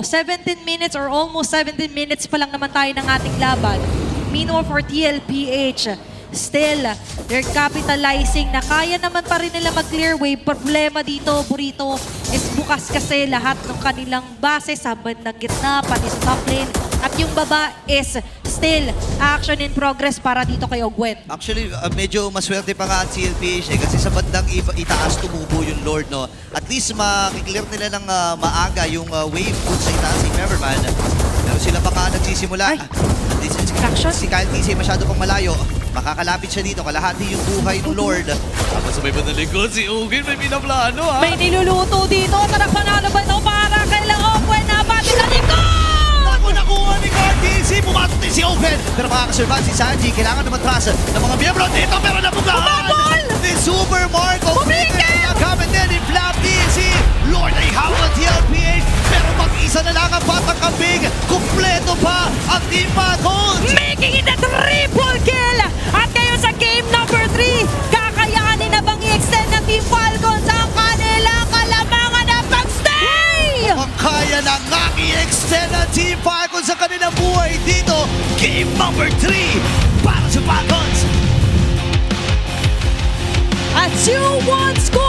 17 minutes or almost 17 minutes pa lang naman tayo ng ating laban. Meanwhile for TLPH, still, they're capitalizing na kaya naman pa rin nila mag-clear wave. Problema dito, Burrito, is bukas kasi lahat ng kanilang base sa bandang gitna, pati sa top lane. At yung baba is still action in progress para dito kay Ogwen. Actually, medyo maswerte pa nga ang CLPH kasi sa bandang itaas tumubo yung Lord, no? At least makiklear nila ng maaga yung wave dun sa itaas si Feverman. Pero sila pa nga nagsisimula. Ay! Si Kyle TC masyado pang malayo. Makakalapit siya dito, kalahati yung buhay ng Lord. Tapos sa may bandang likod, si Ogwen may pinaplano, ha? May niluluto dito. Tara, panalo ba ito para kay Ogwen na pati sa likod! Nakuha ni KTC, pumatok din si Ogwen. Pero makakasurvive si Sanji, kailangan na matras ng mga miyembro dito, pero nabugahan ni Super Marco. Gamit din ni Flap TC. Lord ay hawal TLPH, pero mag-isa na lang ang batang kambing. Kumpleto pa ang Team Falcons. Making it a triple kill! At ngayon sa game number 3, kakayanin na bang i-extend ng Team Falcons ang kanilang kalamangan na pag-stay? Ang kaya na nga i-extend ang Team Falcons sa kanilang buhay dito. Game number 3 para sa Falcons. At 2-1 score!